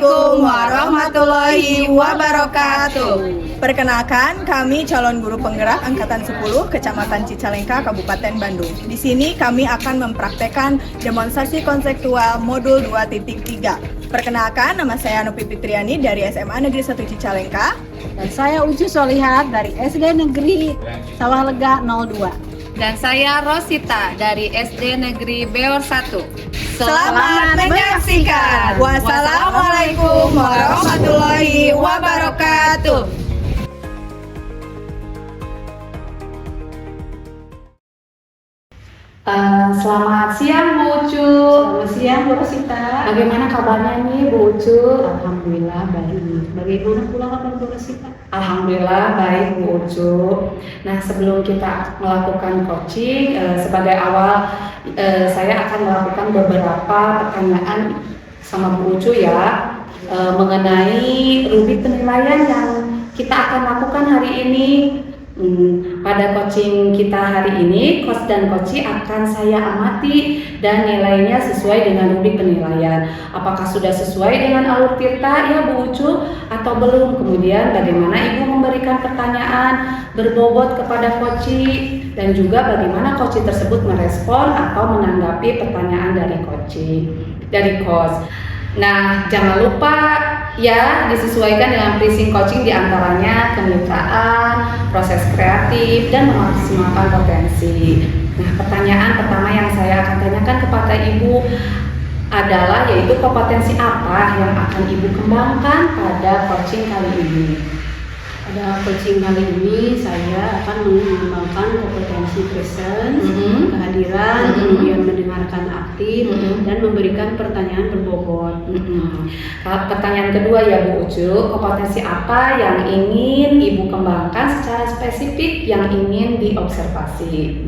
Assalamualaikum warahmatullahi wabarakatuh. Perkenalkan, kami calon guru penggerak Angkatan 10 Kecamatan Cicalengka, Kabupaten Bandung. Di sini kami akan mempraktekkan demonstrasi konseptual modul 2.3. Perkenalkan, nama saya Nopi Fitriani dari SMA Negeri 1 Cicalengka. Dan saya Ucu Solihat dari SD Negeri Sawah Lega 02. Dan saya Rosita dari SD Negeri Beor 1. Selamat menyaksikan. Wassalamualaikum warahmatullahi wabarakatuh. Selamat siang Bu Ucu. Selamat siang Bu Rosita. Bagaimana kabarnya nih Bu Ucu? Alhamdulillah baik. Bagaimana pula kabar Bu Rosita? Alhamdulillah baik Bu Ucu. Nah, sebelum kita melakukan coaching, sebagai awal saya akan melakukan beberapa pertanyaan sama Bu Ucu ya, mengenai rubrik penilaian yang kita akan lakukan hari ini. Pada coaching kita hari ini, coach dan coachee akan saya amati dan nilainya sesuai dengan rubrik penilaian. Apakah sudah sesuai dengan alur tirta ya Bu Ucu atau belum? Kemudian bagaimana Ibu memberikan pertanyaan berbobot kepada coachee dan juga bagaimana coachee tersebut merespon atau menanggapi pertanyaan dari coach. Nah, jangan lupa ya disesuaikan dengan pricing coaching diantaranya kemitraan, proses kreatif, dan memaksimalkan potensi. Nah, pertanyaan pertama yang saya akan tanyakan kepada Ibu adalah yaitu kompetensi apa yang akan Ibu kembangkan pada coaching kali ini? Pada coaching kali ini saya akan mengembangkan kompetensi presence, kehadiran, kemudian mendengarkan aktif, dan memberikan pertanyaan berbobot. Pertanyaan kedua ya Bu Ucu, kompetensi apa yang ingin Ibu kembangkan secara spesifik yang ingin diobservasi?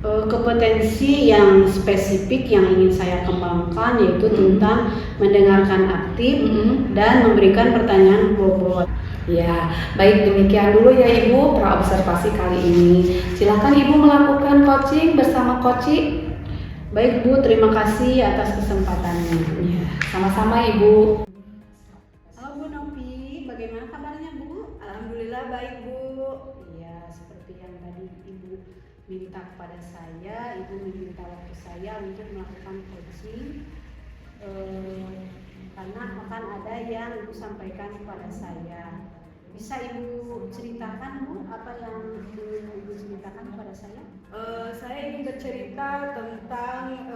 Kompetensi yang spesifik yang ingin saya kembangkan yaitu tentang mendengarkan aktif dan memberikan pertanyaan berbobot. Ya, baik demikian dulu ya Ibu praobservasi kali ini. Silakan Ibu melakukan coaching bersama coachee. Baik Bu, terima kasih atas kesempatannya. Ya, sama-sama Ibu. Halo Bu Nopi, bagaimana kabarnya Bu? Alhamdulillah baik Bu. Iya, seperti yang tadi Ibu minta kepada saya, Ibu meminta waktu saya untuk melakukan coaching. Karena akan ada yang Ibu sampaikan kepada saya. Bisa Ibu ceritakan Bu apa yang ingin Ibu ceritakan kepada saya? Saya ingin bercerita tentang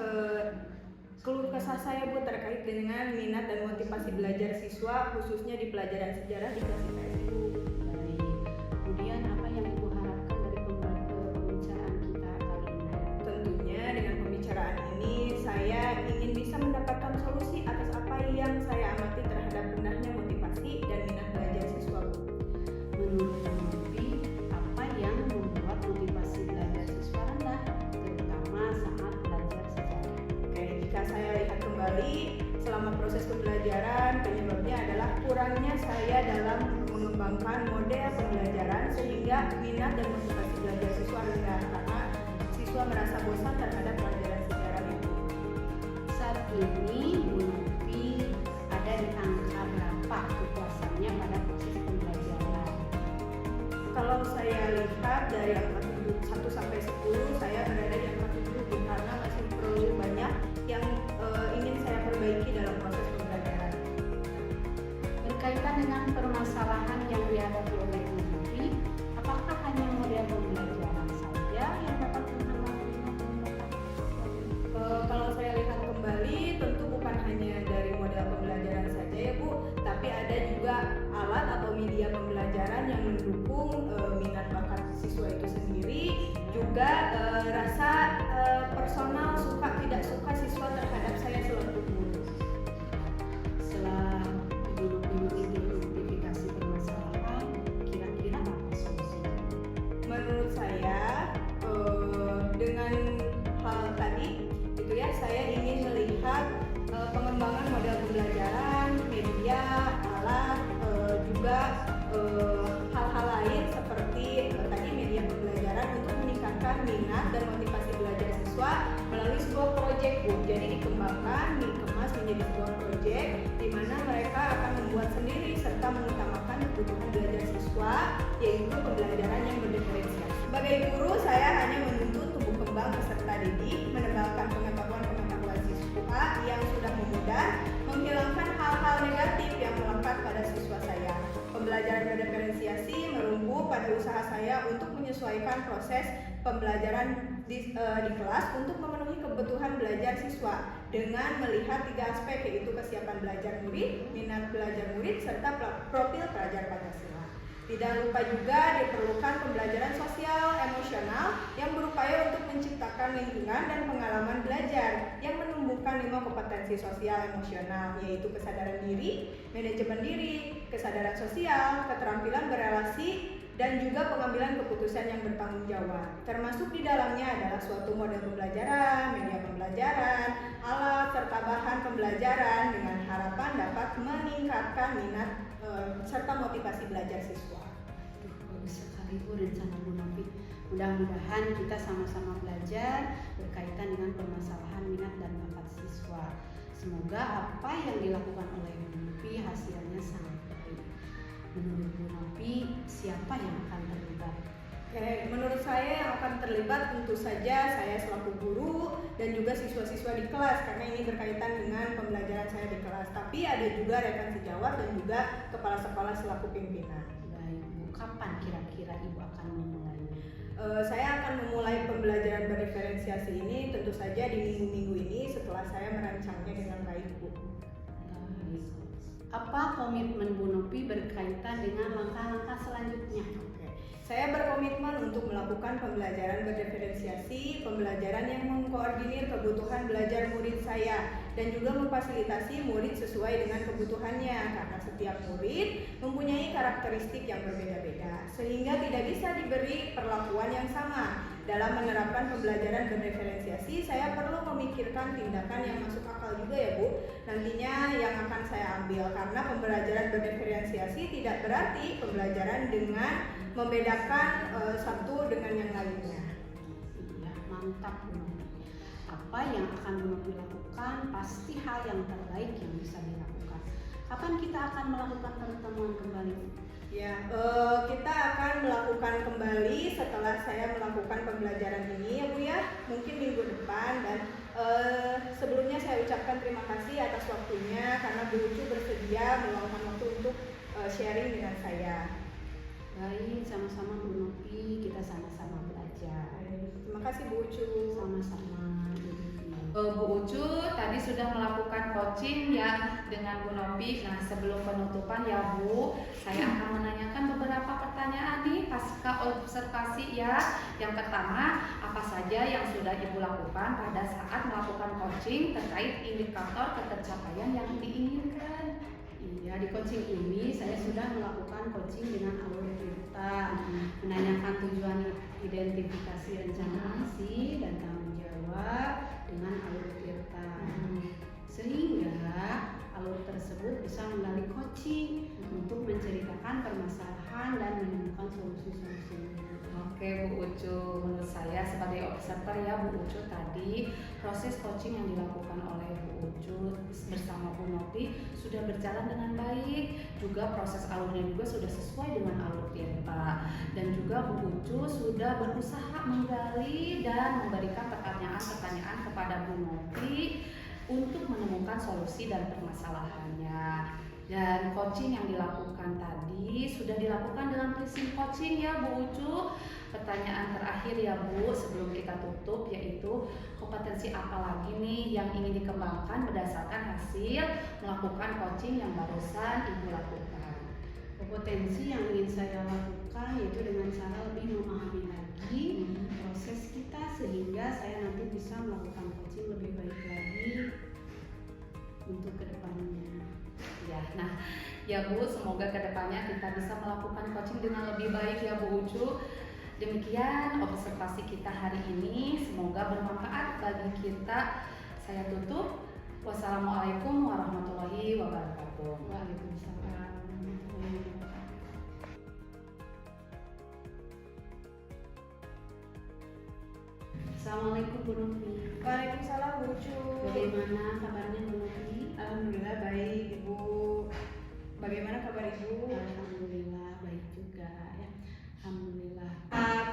keluh kesah saya Bu terkait dengan minat dan motivasi belajar siswa khususnya di pelajaran sejarah di kelas IPS Bu. Baik. Kemudian apa yang Ibu harapkan dari pembicaraan kita kali ini? Tentunya dengan pembicaraan ini saya ingin bisa mendapatkan solusi atas apa yang saya amati terhadap rendahnya motivasi dan minat belajar siswa Bu. Menurut Nopi, apa yang membuat motivasi belajar siswa rendah, terutama saat belajar sejarah? Oke, jika saya lihat kembali selama proses pembelajaran, penyebabnya adalah kurangnya saya dalam mengembangkan model pembelajaran sehingga minat dan motivasi belajar siswa rendah karena siswa merasa bosan terhadap pelajaran sejarah itu. Saat ini Bu Nopi ada di angka berapa kepuasannya pada proses pembelajaran? Kalau saya lihat dari angka 1 sampai 10, saya berada di angka 7 karena masih perlu banyak yang ingin saya perbaiki dalam proses pembelajaran. Berkaitan dengan permasalahan yang dihadapi oleh Bu Nopi, apakah hanya model pembelajaran saja yang dapat menghambat minat dan bakat siswa? Kalau saya lihat kembali, tentu bukan hanya dari model pembelajaran saja ya Bu, tapi ada juga alat atau media pembelajaran yang mendukung minat bakat siswa itu sendiri, juga rasa personal suka tidak suka siswa terhadap saya selaku guru. Setelah Ibu Nopi mengidentifikasi permasalahan, kira-kira apa solusinya? Menurut saya dengan hal tadi itu ya, saya ingin melihat pengembangan model pembelajaran, media, alat, juga hal-hal lain seperti tadi media pembelajaran untuk meningkatkan minat dan motivasi belajar siswa melalui sebuah proyek Bu. Jadi dikembangkan, dikemas dikemas menjadi sebuah proyek di mana mereka akan membuat sendiri serta mengutamakan kebutuhan belajar siswa, yaitu pembelajaran yang berdiferensiasi. Sebagai guru, saya hanya menuntut tumbuh kembang peserta didik, menebalkan pengetahuan siswa yang sudah memudar, menghilangkan hal-hal negatif yang melekat pada siswa saya. Pembelajaran berdiferensiasi merumbu pada usaha saya untuk menyesuaikan proses pembelajaran di kelas untuk memenuhi kebutuhan belajar siswa dengan melihat 3 aspek, yaitu kesiapan belajar murid, minat belajar murid, serta profil pelajar Pancasila. Tidak lupa juga diperlukan pembelajaran sosial emosional yang berupaya untuk menciptakan lingkungan dan pengalaman belajar yang menumbuhkan 5 kompetensi sosial emosional, yaitu kesadaran diri, manajemen diri, kesadaran sosial, keterampilan berelasi, dan juga pengambilan keputusan yang bertanggung jawab. Termasuk di dalamnya adalah suatu model pembelajaran, media pembelajaran, alat, serta bahan pembelajaran dengan harapan dapat meningkatkan minat serta motivasi belajar siswa. Bagus sekali Bu rencana Bu Novi. Mudah-mudahan kita sama-sama belajar berkaitan dengan permasalahan minat dan bakat siswa. Semoga apa yang dilakukan oleh Bu Novi hasilnya sangat baik. Menurut Bu Novi, siapa yang akan terlibat? Menurut saya yang akan terlibat tentu saja saya selaku guru dan juga siswa-siswa di kelas, karena ini berkaitan dengan pembelajaran saya di kelas. Tapi ada juga rekan sejawat dan juga kepala sekolah selaku pimpinan. Baik Bu, kapan kira-kira Ibu akan memulainya? Saya akan memulai pembelajaran berdiferensiasi ini tentu saja di minggu-minggu ini setelah saya merancangnya dengan baik, Bu. Baik. Apa komitmen Bu Novi berkaitan dengan langkah-langkah selanjutnya? Saya berkomitmen untuk melakukan pembelajaran berdiferensiasi, pembelajaran yang mengkoordinir kebutuhan belajar murid saya dan juga memfasilitasi murid sesuai dengan kebutuhannya, karena setiap murid mempunyai karakteristik yang berbeda-beda sehingga tidak bisa diberi perlakuan yang sama. Dalam menerapkan pembelajaran berdiferensiasi, saya perlu memikirkan tindakan yang masuk akal juga ya Bu, nantinya yang akan saya ambil, karena pembelajaran berdiferensiasi tidak berarti pembelajaran dengan membedakan satu dengan yang lainnya. Iya, mantap Bu Novi. Apa yang akan Bu Novi lakukan pasti hal yang terbaik yang bisa dilakukan. Kapan kita akan melakukan pertemuan kembali? Ya, kita akan melakukan kembali setelah saya melakukan pembelajaran ini ya Bu ya, mungkin minggu depan. Dan sebelumnya saya ucapkan terima kasih atas waktunya karena Bu Ucu bersedia meluangkan waktu untuk sharing dengan saya. Baik, sama-sama Bu Novi, kita sama-sama belajar. Terima kasih Bu Ucu. Sama-sama Bu Novi. Bu Ucu tadi sudah melakukan coaching ya dengan Bu Novi. Nah, sebelum penutupan ya Bu, saya akan menanyakan beberapa pertanyaan nih pasca observasi ya. Yang pertama, apa saja yang sudah Ibu lakukan pada saat melakukan coaching terkait indikator ketercapaian yang diinginkan? Iya, di coaching ini saya sudah melakukan coaching dengan alur cerita, menanyakan tujuan identifikasi rencana aksi dan tanggung jawab dengan alur cerita. Sehingga alur tersebut bisa menggali coaching untuk menceritakan permasalahan dan menemukan solusi-solusi. Oke Bu Ucu, menurut saya sebagai observer ya Bu Ucu tadi proses coaching yang dilakukan oleh Bu Ucu bersama Bu Novi sudah berjalan dengan baik, juga proses alurnya juga sudah sesuai dengan alur Tirta, dan juga Bu Ucu sudah berusaha menggali dan memberikan pertanyaan-pertanyaan kepada Bu Novi untuk menemukan solusi dan permasalahannya. Dan coaching yang dilakukan tadi sudah dilakukan dalam prinsip coaching ya Bu Ucu. Pertanyaan terakhir ya Bu sebelum kita tutup, yaitu kompetensi apa lagi nih yang ingin dikembangkan berdasarkan hasil melakukan coaching yang barusan Ibu lakukan? Kompetensi yang ingin saya lakukan yaitu dengan cara lebih memahami lagi proses kita sehingga saya nanti bisa melakukan coaching lebih baik lagi untuk kedepannya. Ya, nah ya Bu, semoga kedepannya kita bisa melakukan coaching dengan lebih baik ya Bu Ucu. Demikian observasi kita hari ini, semoga bermanfaat bagi kita. Saya tutup. Wassalamualaikum warahmatullahi wabarakatuh. Waalaikumsalam warahmatullahi wabarakatuh. Assalamualaikum Bu Novi. Waalaikumsalam Bu Ucu. Bagaimana kabarnya Bu Novi? Alhamdulillah baik Ibu. Bagaimana kabar Ibu? Alhamdulillah baik juga ya. Alhamdulillah.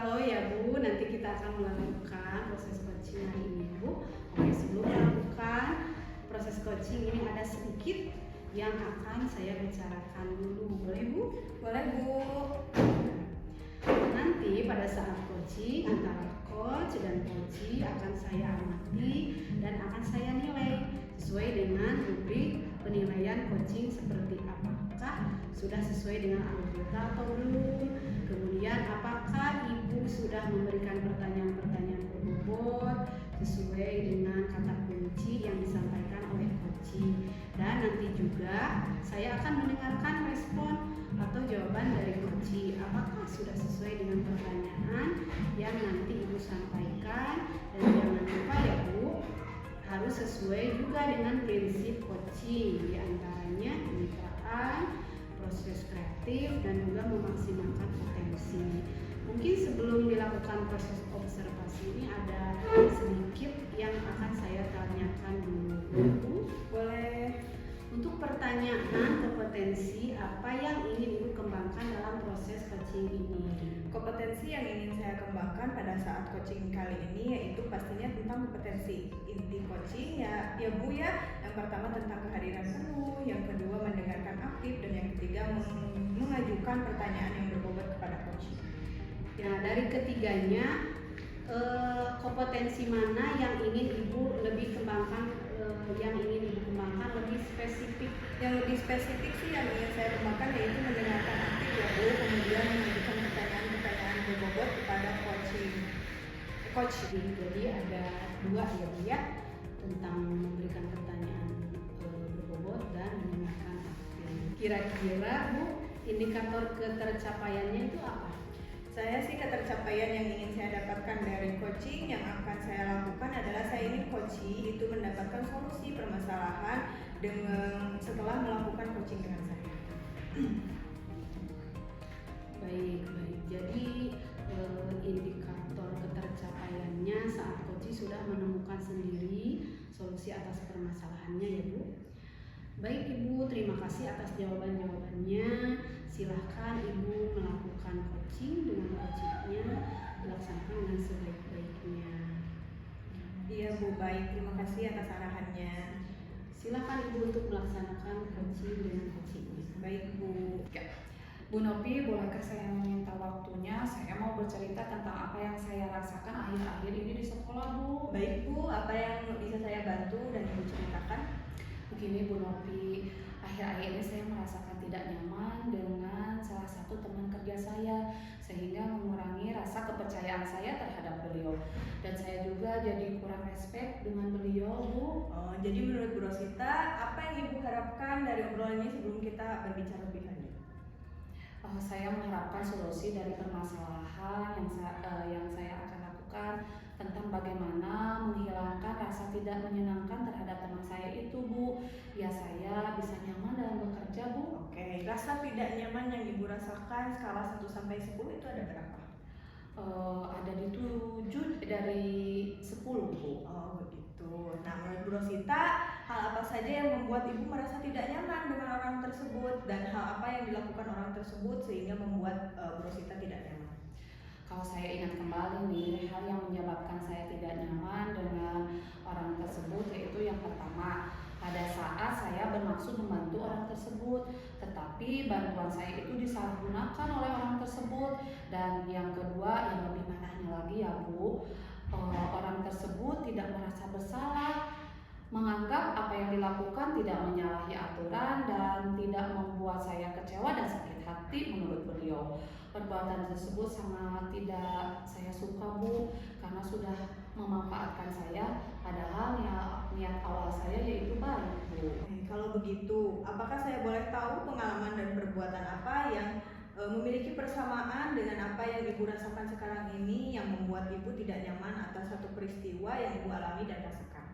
Oh ya Bu, nanti kita akan melakukan proses coaching hari ini Bu. Oke, sebelum melakukan proses coaching ini ada sedikit yang akan saya bicarakan dulu. Boleh Bu? Boleh Bu. Nanti pada saat coaching antara coach dan coachee akan saya amati dan akan saya nilai sesuai dengan rubrik penilaian coaching seperti apakah sudah sesuai dengan alur kita atau belum. Kemudian apakah Ibu sudah memberikan pertanyaan-pertanyaan berbobot sesuai dengan kata kunci yang disampaikan oleh coaching. Dan nanti juga saya akan mendengarkan respon atau jawaban dari coaching. Apakah sudah sesuai dengan pertanyaan yang nanti Ibu sampaikan. Dan jangan lupa ya Bu, harus sesuai juga dengan prinsip coaching, diantaranya kemitraan, proses kreatif, dan juga memaksimalkan potensi. Mungkin sebelum dilakukan proses observasi ini ada sedikit yang akan saya tanyakan dulu. Boleh. Untuk pertanyaan kompetensi apa yang ingin Ibu kembangkan dalam proses coaching ini? Kompetensi yang ingin saya kembangkan pada saat coaching kali ini yaitu pastinya tentang kompetensi inti coaching ya Bu ya. Yang pertama tentang kehadiran penuh, yang kedua mendengarkan aktif, dan yang ketiga mengajukan pertanyaan yang berbobot kepada coaching. Ya, dari ketiganya kompetensi mana yang ingin Ibu lebih kembangkan, yang ingin Ibu kembangkan lebih spesifik? Yang lebih spesifik sih yang ingin saya kembangkan yaitu mendengarkan aktif ya Bu, kemudian mengajukan pertanyaan-pertanyaan berbobot kepada coaching. Jadi ada dua ya Bu ya, tentang memberikan pertanyaan berbobot dan mendengarkan aktif. Kira-kira Bu, indikator ketercapaiannya itu apa? Saya sih ketercapaian yang ingin saya dapatkan dari coaching yang akan saya lakukan adalah saya ingin coaching itu mendapatkan solusi permasalahan setelah melakukan coaching dengan saya. Baik. Jadi indikator ketercapaiannya saat coaching sudah menemukan sendiri solusi atas permasalahannya ya Bu. Baik Ibu, terima kasih atas jawaban-jawabannya. Silahkan Ibu melakukan coaching dengan coachingnya, dilaksanakan dengan sebaik-baiknya. Iya Bu, baik. Terima kasih atas arahannya. Silahkan Ibu untuk melaksanakan coaching dengan coachingnya. Baik Bu. Bu Novi, bolehkah saya meminta waktunya? Saya mau bercerita tentang apa yang saya rasakan akhir-akhir ini di sekolah Bu. Baik Bu, apa yang bisa saya bantu dan Ibu ceritakan? Begini Bu Novi, akhir-akhir ini saya merasakan tidak nyaman dengan salah satu teman kerja saya, sehingga mengurangi rasa kepercayaan saya terhadap beliau. Dan saya juga jadi kurang respect dengan beliau Bu. Jadi menurut Bu Rosita, apa yang Ibu harapkan dari obrolan ini sebelum kita berbicara lebih lanjut? Saya mengharapkan solusi dari permasalahan yang saya akan lakukan tentang bagaimana menghilangkan rasa tidak menyenangkan terhadap teman saya itu Bu. Ya saya bisa nyaman dalam bekerja Bu. Oke, rasa tidak nyaman yang Ibu rasakan skala 1 sampai 10 itu ada berapa? Ada di 7 dari 10 Bu. Oh begitu. Nah menurut Bu Rosita, hal apa saja yang membuat Ibu merasa tidak nyaman dengan orang tersebut, dan hal apa yang dilakukan orang tersebut sehingga membuat Bu Rosita tidak nyaman? Kalau saya ingat kembali nih, hal yang menyebabkan saya tidak nyaman dengan orang tersebut yaitu yang pertama, pada saat saya bermaksud membantu orang tersebut, tetapi bantuan saya itu disalahgunakan oleh orang tersebut. Dan yang kedua, yang lebih parahnya lagi ya Bu, orang tersebut tidak merasa bersalah, menganggap apa yang dilakukan tidak menyalahi aturan dan tidak membuat saya kecewa dan sakit hati menurut beliau. Perbuatan tersebut sangat tidak saya suka Bu, karena sudah memanfaatkan saya, padahal niat awal saya yaitu baik Bu. Kalau begitu, apakah saya boleh tahu pengalaman dan perbuatan apa yang memiliki persamaan dengan apa yang Ibu rasakan sekarang ini yang membuat Ibu tidak nyaman atas satu peristiwa yang Ibu alami dan rasakan?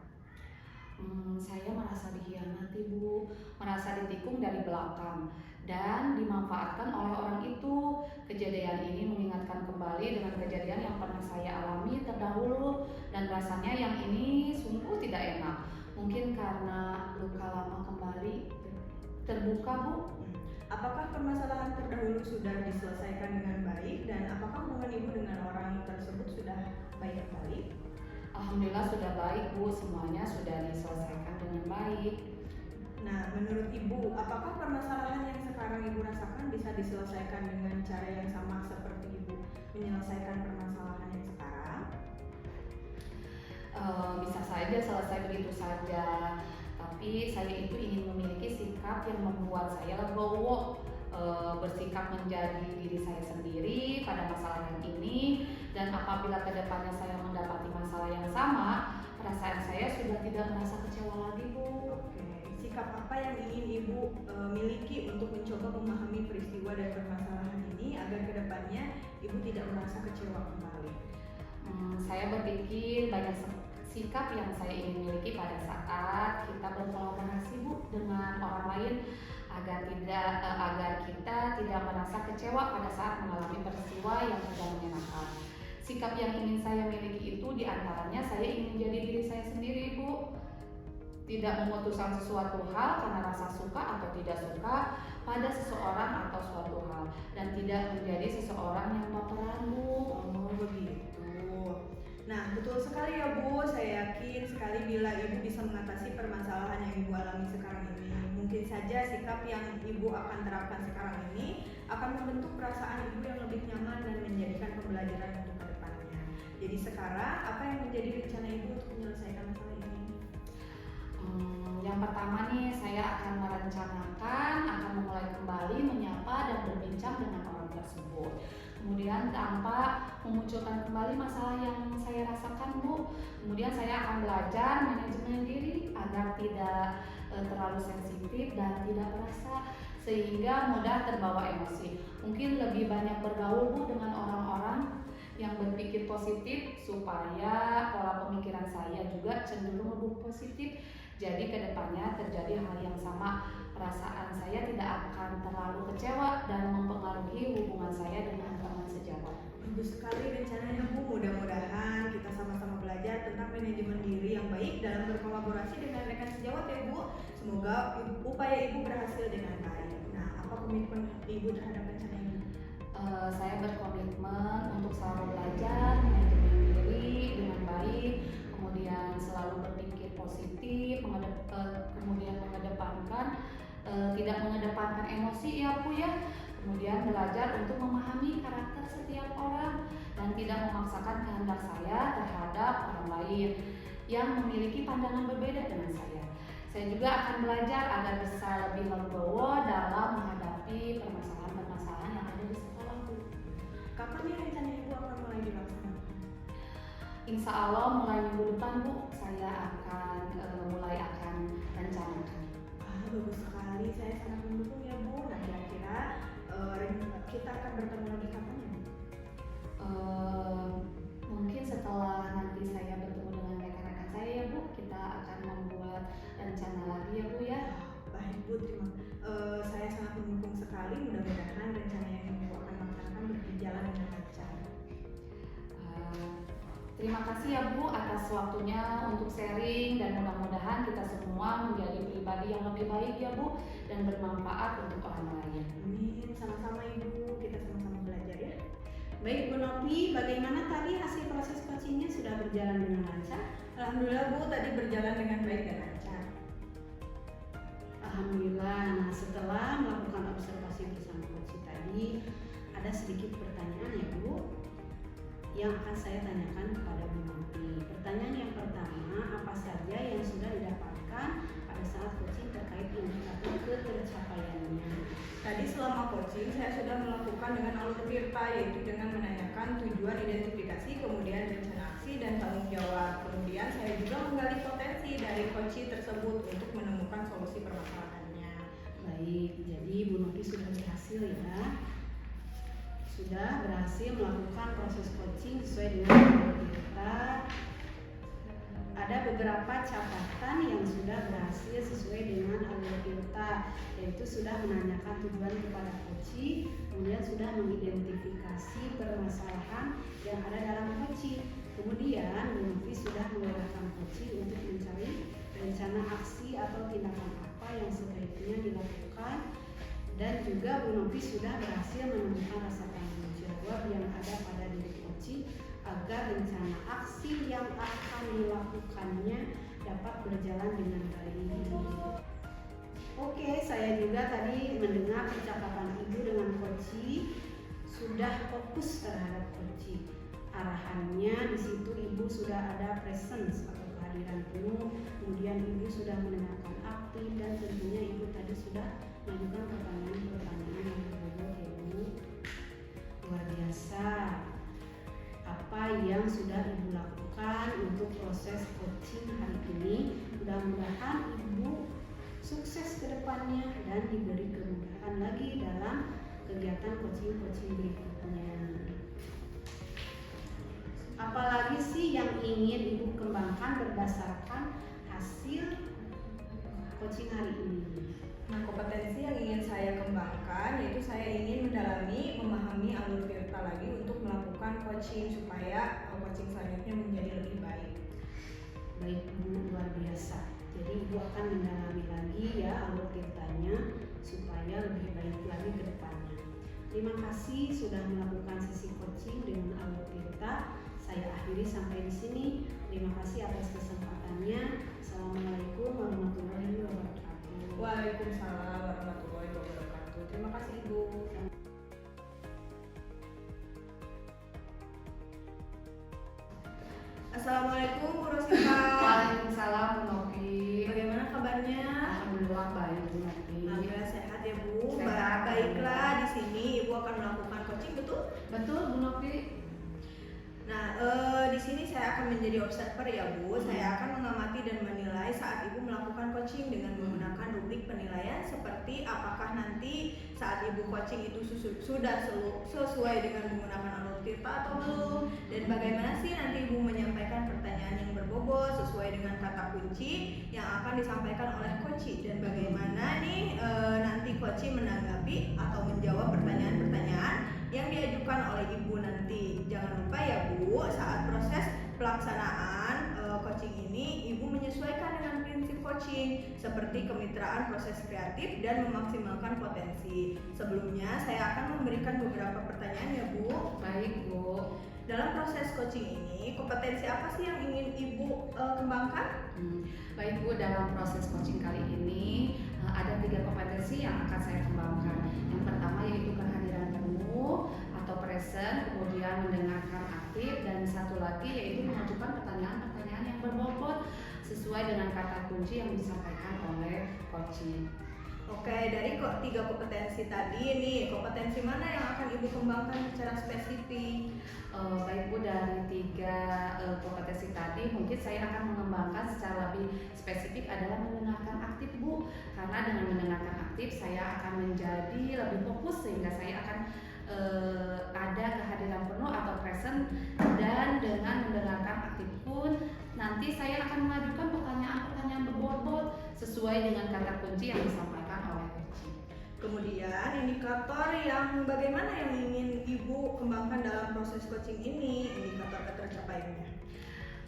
Saya merasa dikhianati Bu, merasa ditikung dari belakang dan dimanfaatkan oleh orang itu. Kejadian ini mengingatkan kembali dengan kejadian yang pernah saya alami terdahulu, dan rasanya yang ini sungguh tidak enak. mungkin karena luka lama kembali terbuka, Bu. Apakah permasalahan terdahulu sudah diselesaikan dengan baik dan apakah hubungan ibu dengan orang tersebut sudah baik kembali? Alhamdulillah sudah baik, Bu. Semuanya sudah diselesaikan dengan baik. Nah, menurut ibu, apakah permasalahan yang sekarang ibu rasakan bisa diselesaikan dengan cara yang sama seperti ibu menyelesaikan permasalahan yang sekarang? Bisa saja selesai begitu saja, tapi saya itu ingin memiliki sikap yang membuat saya legowo, bersikap menjadi diri saya sendiri pada masalah yang ini, dan apabila kedepannya saya mendapati masalah yang sama, perasaan saya sudah tidak merasa kecewa lagi, Bu. Oke, sikap apa yang ingin ibu miliki untuk mencoba memahami peristiwa dan permasalahan ini agar kedepannya ibu tidak merasa kecewa kembali? Saya berpikir banyak sikap yang saya ingin miliki pada saat kita berkolaborasi, Bu, dengan orang lain agar kita tidak merasa kecewa pada saat mengalami peristiwa yang tidak menyenangkan. Sikap yang ingin saya miliki itu diantaranya saya ingin menjadi diri saya sendiri, Bu. Tidak memutuskan sesuatu hal karena rasa suka atau tidak suka pada seseorang atau suatu hal, dan tidak menjadi seseorang yang baperan, Bu. Oh, begitu. Nah, betul sekali ya Bu, saya yakin sekali bila Ibu bisa mengatasi permasalahan yang Ibu alami sekarang ini. Mungkin saja sikap yang Ibu akan terapkan sekarang ini akan membentuk perasaan Ibu yang lebih nyaman dan menjadikan pembelajaran untuk kedepannya. Jadi sekarang, apa yang menjadi rencana Ibu untuk menyelesaikan masalah ini? Yang pertama nih, saya akan merencanakan akan memulai kembali menyapa dan berbincang dengan orang tersebut. Kemudian tanpa memunculkan kembali masalah yang saya rasakan, Bu. Kemudian saya akan belajar manajemen diri agar tidak terlalu sensitif dan tidak merasa sehingga mudah terbawa emosi. Mungkin lebih banyak bergaul, Bu, dengan orang-orang yang berpikir positif supaya pola pemikiran saya juga cenderung lebih positif. Jadi kedepannya terjadi hal yang sama, perasaan saya tidak akan terlalu kecewa dan mempengaruhi hubungan saya dengan teman sejawat. Bagus sekali rencananya Bu, mudah-mudahan kita sama-sama belajar tentang manajemen diri yang baik dalam berkolaborasi dengan rekan sejawat ya Bu. Semoga upaya Ibu berhasil dengan baik. Nah, apa komitmen Ibu terhadap rencana Ibu? Saya berkomitmen untuk selalu belajar manajemen diri dengan baik, kemudian selalu berpikir positif, kemudian mengedepankan tidak mengedepankan emosi ya Bu ya. Kemudian belajar untuk memahami karakter setiap orang dan tidak memaksakan kehendak saya terhadap orang lain yang memiliki pandangan berbeda dengan saya. Saya juga akan belajar agar bisa lebih legowo dalam menghadapi permasalahan-permasalahan yang ada di sekolah, Bu. Kapan nih rencana Ibu akan mulai dilaksanakan? Insya Allah mulai minggu depan, Bu, saya akan mulai rencanakan. Bagus sekali, saya sangat mendukung ya Bu. Nah, kira-kira kita akan bertemu lagi kapan ya Bu? Mungkin setelah nanti saya bertemu dengan rekan-rekan saya ya Bu, kita akan membuat rencana lagi ya Bu ya. Baik Bu, saya sangat mendukung sekali. Mudah-mudahan rencana yang Ibu akan laksanakan berjalan dengan lancar. Terima kasih ya Bu atas waktunya untuk sharing, dan mudah-mudahan kita semua menjadi pribadi yang lebih baik ya Bu dan bermanfaat untuk orang lain. Amin, sama-sama Ibu, kita sama-sama belajar ya. Baik Bu Novi, bagaimana tadi hasil proses coachingnya sudah berjalan dengan lancar? Alhamdulillah Bu, tadi berjalan dengan baik dan lancar. Alhamdulillah. Nah, setelah melakukan observasi bersama coach tadi, ada sedikit pertanyaan ya Bu yang akan saya tanyakan kepada Bu Novi. Pertanyaan yang pertama, apa saja yang sudah didapatkan pada saat coaching terkait indikator ketercapaiannya? Tadi selama coaching saya sudah melakukan dengan alur tirta, yaitu dengan menanyakan tujuan identifikasi, kemudian rencana aksi dan tanggung jawab. Kemudian saya juga menggali potensi dari coaching tersebut untuk menemukan solusi permasalahannya. Baik, jadi Bu Novi sudah berhasil ya. Sudah berhasil melakukan proses coaching sesuai dengan alur kita. Ada beberapa catatan yang sudah berhasil sesuai dengan alur kita, yaitu sudah menanyakan tujuan kepada coaching, kemudian sudah mengidentifikasi permasalahan yang ada dalam coaching. Kemudian Bu Novi sudah menggunakan coaching untuk mencari rencana aksi atau tindakan apa yang sebaiknya dilakukan, dan juga Bu Novi sudah berhasil menemukan rasa tanggung jawab yang ada pada diri coaching agar rencana aksi yang akan dilakukannya dapat berjalan dengan baik. Oke, saya juga tadi mendengar percakapan Ibu dengan coaching sudah fokus terhadap coaching. Arahannya di situ Ibu sudah ada presence atau kehadiran penuh, kemudian Ibu sudah mendengarkan aktif, dan tentunya Ibu tadi sudah mengajukan pertanyaan-pertanyaan yang berbobot ya Bu. Luar biasa apa yang sudah Ibu lakukan untuk proses coaching hari ini. Mudah-mudahan Ibu sukses ke depannya dan diberi kemudahan lagi dalam kegiatan coaching-coaching berikutnya. Apalagi sih yang ingin Ibu kembangkan berdasarkan hasil coaching hari ini? Nah, kompetensi yang ingin saya kembangkan yaitu saya ingin mendalami, memahami alur Tirta lagi untuk melakukan coaching supaya coaching selanjutnya menjadi lebih baik. Baik Bu, luar biasa. Jadi Ibu akan mendalami lagi ya alur Tirtanya supaya lebih baik lagi ke depannya. Terima kasih sudah melakukan sesi coaching dengan alur Tirta. Saya akhiri sampai di sini. Terima kasih atas kesempatannya. Assalamualaikum warahmatullahi wabarakatuh. Waalaikumsalam warahmatullahi wabarakatuh. Terima kasih Ibu. Assalamualaikum Bu Rosita. Waalaikumsalam Bu Novi. Bagaimana kabarnya? Alhamdulillah baik Bu Novi. Alhamdulillah sehat ya Bu. Sehat. Baiklah, di sini Ibu akan melakukan coaching, betul? Betul Bu Novi. Nah, di sini saya akan menjadi observer ya Bu. Saya akan mengamati dan menilai saat Ibu melakukan coaching dengan menggunakan rubrik penilaian seperti apakah nanti saat Ibu coaching itu sudah sesuai dengan menggunakan alur Tirta atau belum, dan bagaimana sih nanti Ibu menyampaikan pertanyaan yang berbobot sesuai dengan kata kunci yang akan disampaikan oleh coaching, dan bagaimana nih nanti coaching menanggapi atau menjawab pertanyaan-pertanyaan yang diajukan oleh Ibu nanti. Jangan lupa ya Bu, saat proses pelaksanaan coaching ini Ibu menyesuaikan dengan prinsip coaching seperti kemitraan proses kreatif dan memaksimalkan potensi. Sebelumnya saya akan memberikan beberapa pertanyaan ya Bu. Baik Bu. Dalam proses coaching ini, kompetensi apa sih yang ingin Ibu kembangkan? Baik Bu, dalam proses coaching kali ini ada 3 kompetensi yang akan saya kembangkan. Yang pertama yaitu kehadiran penuh atau present, kemudian mendengarkan aktif, dan satu lagi yaitu mengajukan pertanyaan-pertanyaan yang berbobot sesuai dengan kata kunci yang disampaikan oleh coaching. Oke, dari 3 kompetensi tadi nih, kompetensi mana yang akan Ibu kembangkan secara spesifik? Baik Bu, dari 3 kompetensi tadi mungkin saya akan mengembangkan secara lebih spesifik adalah mendengarkan aktif Bu, karena dengan mendengarkan aktif saya akan menjadi lebih fokus sehingga saya akan ada kehadiran penuh atau present, dan dengan mendengarkan aktif pun nanti saya akan mengajukan pertanyaan-pertanyaan berbobot sesuai dengan kata kunci yang disampaikan oleh coaching. Kemudian indikator yang bagaimana yang ingin Ibu kembangkan dalam proses coaching ini, indikator ketercapaiannya?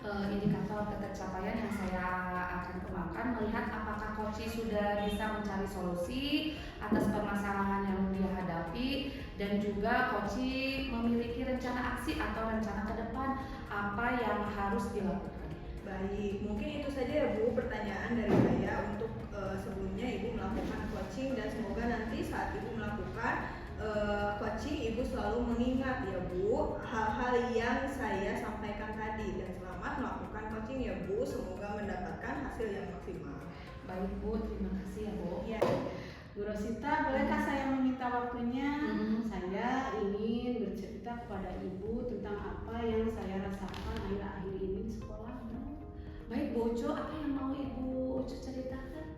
Indikator ketercapaian yang saya akan kembangkan melihat apakah coaching sudah bisa mencari solusi atas permasalahan yang dia hadapi, dan juga coaching memiliki rencana aksi atau rencana ke depan apa yang harus dilakukan. Baik, mungkin itu saja ya Bu pertanyaan dari saya untuk sebelumnya Ibu melakukan coaching, dan semoga nanti saat Ibu melakukan coaching Ibu selalu mengingat ya Bu hal-hal yang saya sampaikan tadi, dan selamat melakukan coaching ya Bu, semoga mendapatkan hasil yang maksimal. Baik Bu, terima kasih ya Bu. Ya. Bu Rosita, bolehkah saya meminta waktunya? Saya ingin bercerita kepada Ibu tentang apa yang saya rasakan akhir-akhir ini di sekolah. Baik Bu Ucu, apa yang mau Ibu Ucu ceritakan?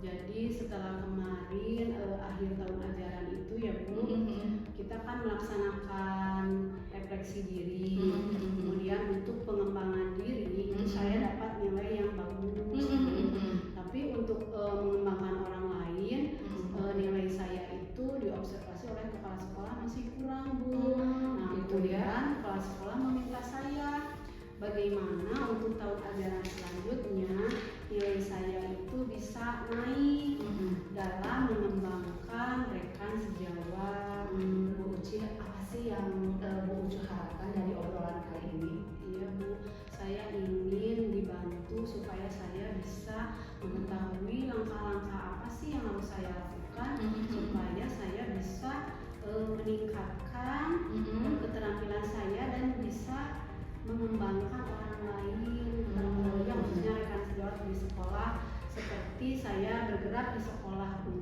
Jadi setelah kemarin akhir tahun ajaran itu ya Bu, kita kan melaksanakan refleksi diri, kemudian untuk pengembangan diri itu saya dapat nilai yang bagus. Tapi untuk mengembangkan orang lain, nilai saya itu diobservasi oleh kepala sekolah masih kurang Bu. Nah kemudian kepala sekolah meminta saya bagaimana untuk tahun ajaran selanjutnya nilai saya itu bisa naik dalam mengembangkan rekan sejawat. Bu Uci, apa sih yang Bu Uci harapkan dari obrolan kali ini? Iya Bu, saya ingin dibantu supaya saya bisa mengetahui langkah-langkah apa sih yang harus saya lakukan supaya saya bisa meningkatkan keterampilan saya dan bisa mengembangkan orang lain, yang khususnya rekan sejawat di sekolah seperti saya bergerak di sekolah Bu.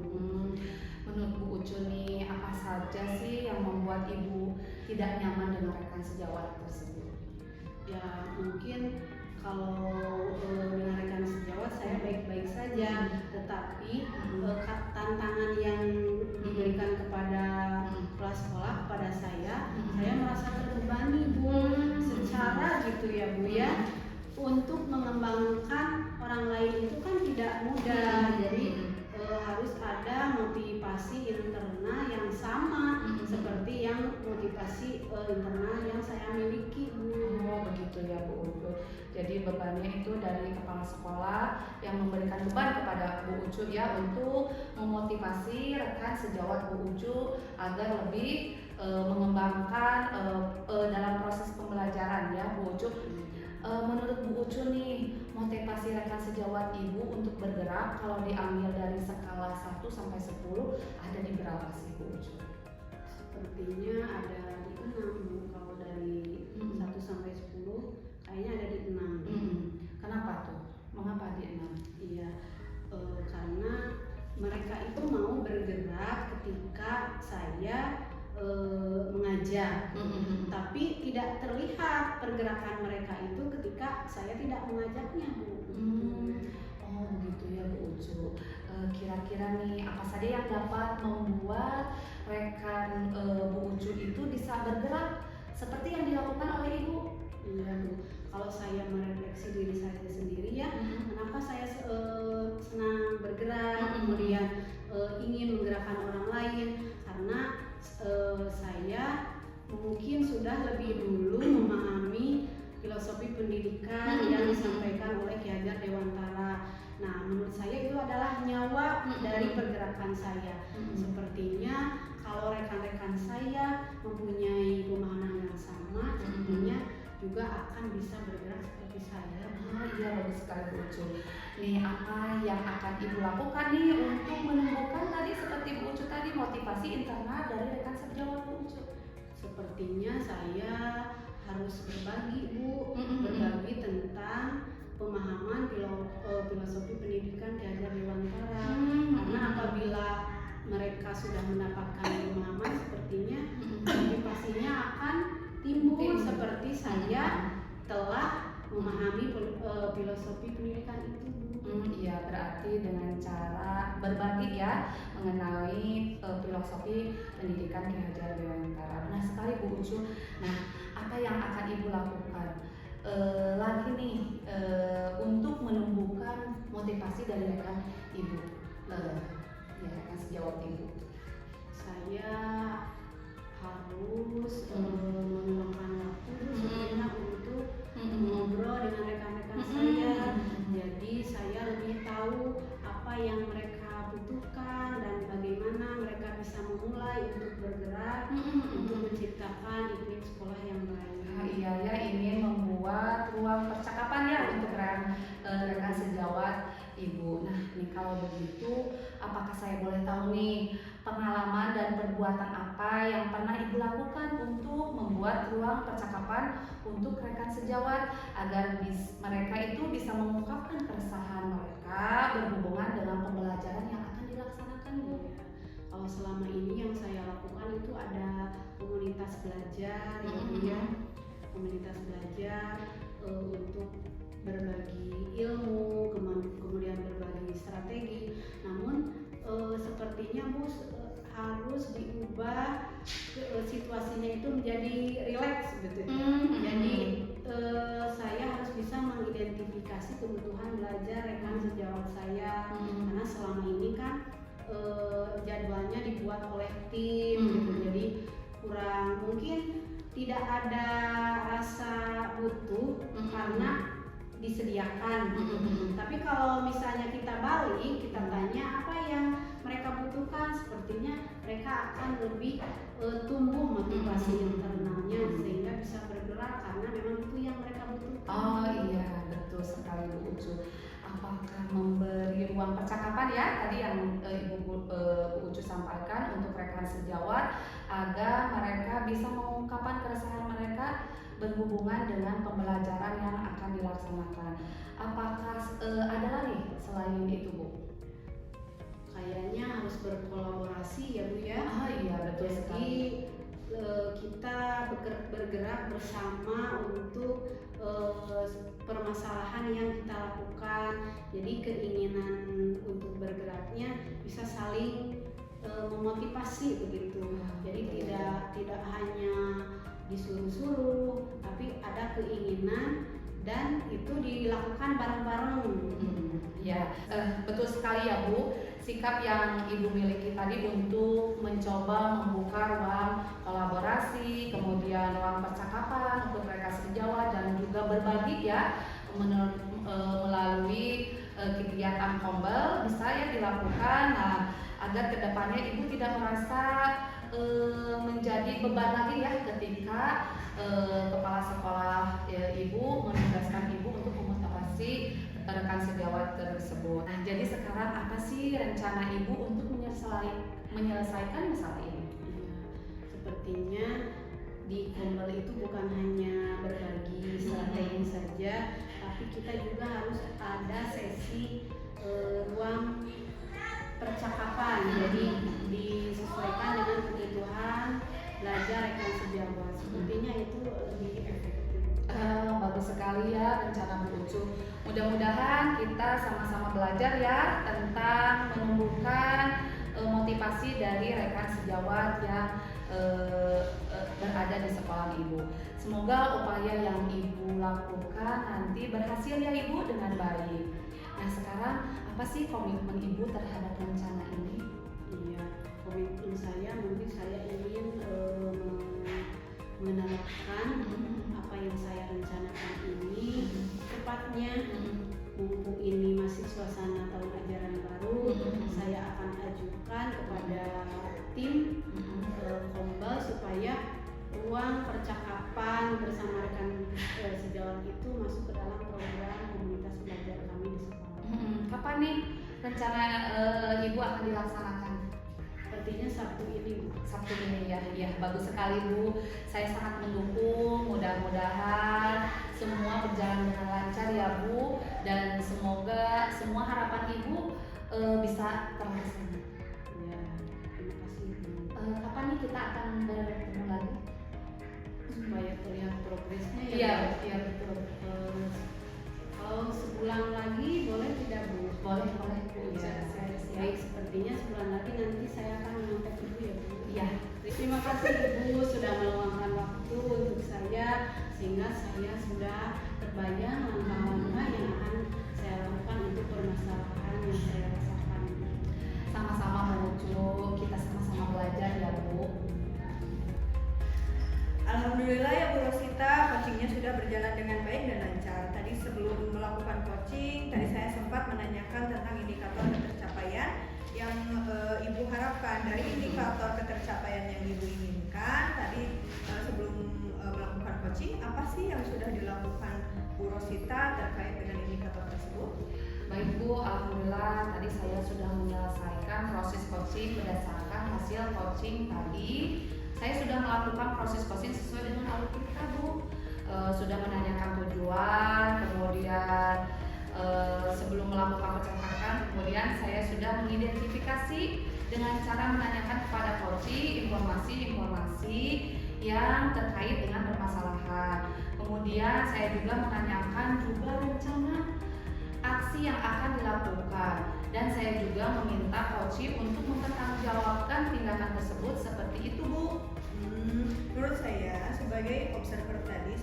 Menurut Bu Ucu nih, apa saja sih yang membuat Ibu tidak nyaman dengan rekan sejawat tersebut? Ya mungkin kalau dengan rekan sejawat saya baik-baik saja, tetapi tantangan yang diberikan kepada kelas sekolah kepada saya merasa terbebani Bu, secara gitu ya Bu ya. Untuk mengembangkan orang lain itu kan tidak mudah, jadi harus ada motivasi internal yang sama seperti yang motivasi internal yang saya miliki Bu. Oh begitu ya Bu Ucu. Jadi bebannya itu dari kepala sekolah yang memberikan beban kepada Bu Ucu ya untuk memotivasi rekan sejawat Bu Ucu agar lebih mengembangkan dalam proses pembelajaran ya Bu Ucu. Menurut Bu Ucu nih, motivasi rekan sejawat Ibu untuk bergerak kalau diambil dari skala 1 sampai 10 ada di berapa sih Bu Ucu? Sepertinya ada di 6 Bu. Kalau dari 1 sampai 10 kayaknya ada di 6. Kenapa tuh? Mengapa di 6? Iya, karena mereka itu mau bergerak ketika saya mengajar, tapi tidak terlihat pergerakan mereka itu ketika saya tidak mengajaknya Bu. Oh begitu ya Bu Ucu. Kira-kira nih apa saja yang dapat membuat rekan Bu Ucu itu bisa bergerak seperti yang dilakukan oleh Ibu? Iya Bu, kalau saya merefleksi diri saya sendiri ya, kenapa saya senang bergerak, kemudian ingin menggerakkan orang lain, karena saya mungkin sudah lebih dulu memahami filosofi pendidikan yang disampaikan oleh Ki Hajar Dewantara. Nah, menurut saya itu adalah nyawa dari pergerakan saya. Sepertinya kalau rekan-rekan saya mempunyai pemahaman yang sama, tentunya juga akan bisa bergerak seperti saya. Oh iya bagus sekali Bu Ucu. Nih apa yang akan Ibu lakukan nih untuk menumbuhkan tadi seperti Bu Ucu tadi motivasi internal dari rekan sejawat Bu Ucu? Sepertinya saya harus berbagi Bu, berbagi tentang pemahaman filosofi pendidikan Ki Hajar Dewantara. Karena apabila mereka sudah mendapatkan pemahaman, sepertinya motivasinya akan timbul seperti saya telah memahami filosofi pendidikan itu. Iya berarti dengan cara berbagi ya mengenai filosofi pendidikan Ki Hajar Dewantara. Benar sekali Bu Ucu. Nah apa yang akan Ibu lakukan lagi nih untuk menumbuhkan motivasi dari rekan Ibu, ya rekan sejawat Ibu? Saya harus meluangkan waktu sebenarnya untuk ngobrol dengan rekan-rekan saya. Jadi saya lebih tahu apa yang mereka butuhkan dan bagaimana mereka bisa memulai untuk bergerak untuk menciptakan iklim sekolah yang baik. Iya ya, ingin membuat ruang percakapan ya untuk rekan sejawat Ibu. Nah, nih kalau begitu, apakah saya boleh tahu nih pengalaman dan perbuatan apa yang pernah Ibu lakukan untuk membuat ruang percakapan untuk rekan sejawat agar mereka itu bisa mengungkapkan keresahan mereka berhubungan dengan pembelajaran yang akan dilaksanakan Bu? Kalau selama ini yang saya lakukan itu ada komunitas belajar, komunitas belajar untuk berbagi ilmu, kemudian berbagi strategi. Namun sepertinya Bu harus diubah situasinya itu menjadi rileks gitu. Jadi saya harus bisa mengidentifikasi kebutuhan belajar rekan sejawat saya, karena selama ini kan jadwalnya dibuat oleh tim gitu. Jadi kurang, mungkin tidak ada rasa butuh karena disediakan. Tapi kalau misalnya kita balik, kita tanya apa yang mereka butuhkan, sepertinya mereka akan lebih tumbuh motivasi internalnya sehingga bisa bergerak karena memang itu yang mereka butuhkan. Oh iya, betul sekali Bu Ucu. Apakah memberi ruang percakapan ya tadi yang Bu Ucu sampaikan untuk rekan sejawat agar mereka bisa mengungkapkan keresahan mereka berhubungan dengan pembelajaran yang akan dilaksanakan. Apakah ada lagi selain itu Bu? Kayaknya harus berkolaborasi ya Bu ya. Ah iya betul Jadi sekali. kita bergerak bersama untuk permasalahan yang kita lakukan. Jadi keinginan untuk bergeraknya bisa saling memotivasi begitu. Jadi tidak hanya disuruh-suruh, tapi ada keinginan dan itu dilakukan bareng-bareng. Ya, betul sekali ya Bu. Sikap yang Ibu miliki tadi untuk mencoba membuka ruang kolaborasi, kemudian ruang percakapan untuk mereka sejawat dan juga berbagi ya melalui kegiatan kombel bisa ya dilakukan. Nah, agar kedepannya Ibu tidak merasa menjadi beban lagi ya ketika kepala sekolah Ibu menugaskan Ibu untuk memotivasi rekan sejawat tersebut. Nah, jadi sekarang apa sih rencana Ibu untuk menyelesaikan masalah ini? Ya, sepertinya di kombel itu bukan hanya berbagi strategi saja, tapi kita juga harus ada sesi ruang percakapan. Jadi disesuaikan dengan kebutuhan belajar rekan sejawat. Sepertinya itu lebih efektif. Bagus sekali ya rencana Bu Ucu. Mudah-mudahan kita sama-sama belajar ya tentang menumbuhkan motivasi dari rekan sejawat yang berada di sekolah Ibu. Semoga upaya yang Ibu lakukan nanti berhasil ya Ibu dengan baik. Nah sekarang apa sih komitmen Ibu terhadap rencana ini? Iya, komitmen saya mungkin saya ingin menerapkan apa yang saya rencanakan ini cepatnya. Mumpung ini masih suasana tahun ajaran baru, saya akan ajukan kepada tim kombel supaya ruang percakapan bersama rekan sejawat itu masuk ke dalam program komunitas belajar kami di sekolah. Kapan nih rencana Ibu akan dilaksanakan? Sepertinya Sabtu ini, Bu. Sabtu ini ya, bagus sekali Bu. Saya sangat mendukung. Mudah-mudahan semua berjalan dengan lancar ya Bu, dan semoga semua harapan Ibu bisa terlaksana. Ya, terima kasih Bu. Kapan nih kita akan bertemu lagi? Supaya terlihat progresnya ya. Iya, Bu. iya betul. Kalau sebulan lagi boleh tidak Bu? Boleh Bu. Ya, Saya siap. baik, sepertinya sebulan lagi nanti saya akan mengontak Ibu ya Bu. Iya. Terima kasih Ibu sudah meluangkan waktu untuk saya sehingga saya sudah terbayang langkah-langkah yang akan saya lakukan untuk permasalahan yang saya rasakan. Sama-sama Bu Ucu, kita sama-sama belajar ya Bu. Alhamdulillah ya Bu Rosita, coachingnya sudah berjalan dengan baik dan lancar. Tadi sebelum melakukan coaching, tadi saya sempat menanyakan tentang indikator ketercapaian yang Ibu harapkan. Dari indikator ketercapaian yang Ibu inginkan, tadi sebelum melakukan coaching, apa sih yang sudah dilakukan Bu Rosita terkait dengan indikator tersebut? Baik Bu, alhamdulillah tadi saya sudah menyelesaikan proses coaching berdasarkan hasil coaching tadi. Saya sudah melakukan proses coaching sesuai dengan alur kita Bu. Sudah menanyakan tujuan, kemudian sebelum melakukan percakapan, kemudian saya sudah mengidentifikasi dengan cara menanyakan kepada coaching informasi-informasi yang terkait dengan permasalahan. Kemudian saya juga menanyakan juga rencana aksi yang akan dilakukan, dan saya juga meminta coaching untuk mempertanggungjawabkan tindakan tersebut seperti itu Bu. Menurut saya sebagai observer tadi,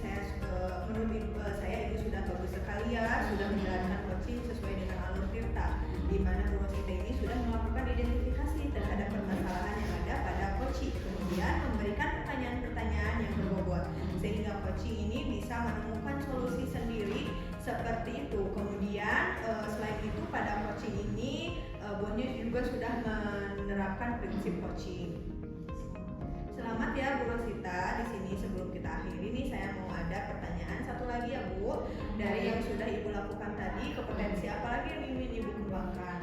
menurut saya Ibu sudah bagus sekali ya, sudah menjalankan coaching sesuai dengan alur Tirta, di mana Bu Rosita ini sudah melakukan identifikasi terhadap permasalahan yang ada pada coaching, kemudian memberikan pertanyaan-pertanyaan yang berbobot, sehingga coaching ini bisa menemukan solusi sendiri seperti musim coaching. Selamat ya Bu Rosita. Di sini sebelum kita akhiri nih saya mau ada pertanyaan satu lagi ya Bu. Dari yang sudah Ibu lakukan tadi, kompetensi apa lagi yang ingin Ibu kembangkan?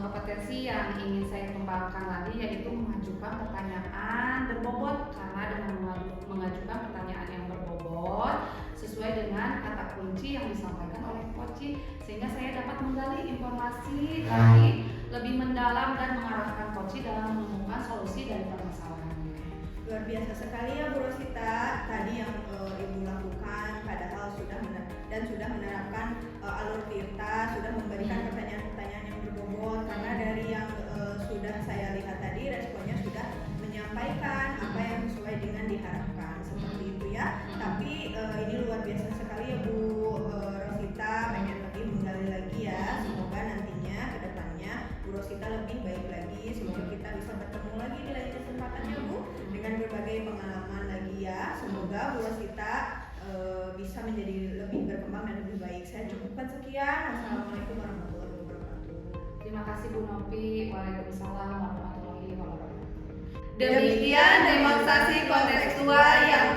Kompetensi yang ingin saya kembangkan lagi yaitu mengajukan pertanyaan berbobot, karena dengan mengajukan pertanyaan yang berbobot sesuai dengan kata kunci yang disampaikan oleh coach, sehingga saya dapat menggali informasi lebih mendalam dan mengarahkan coach dalam menemukan solusi dari permasalahannya. Luar biasa sekali ya Bu Rosita tadi yang Ibu lakukan, padahal sudah menerapkan alur Tirta, sudah memberikan pertanyaan-pertanyaan yang berbobot, karena dari yang sudah saya lihat tadi responnya sudah menyampaikan apa yang sesuai dengan diharapkan seperti itu ya. Tapi ini luar biasa sekali ya Bu Rosita, pengen lebih menggali lagi ya. Semoga nantinya ke depannya Bu Rosita lebih baik lagi. Semoga kita bisa bertemu lagi di lain kesempatan ya Bu, dengan berbagai pengalaman lagi ya. Semoga Bu Rosita bisa menjadi lebih berkembang dan lebih baik. Saya cukupkan sekian. Wassalamualaikum warahmatullahi wabarakatuh. Terima kasih Bu Novi. Waalaikumsalam warahmatullahi wabarakatuh. Demikian demonstrasi kontekstual yang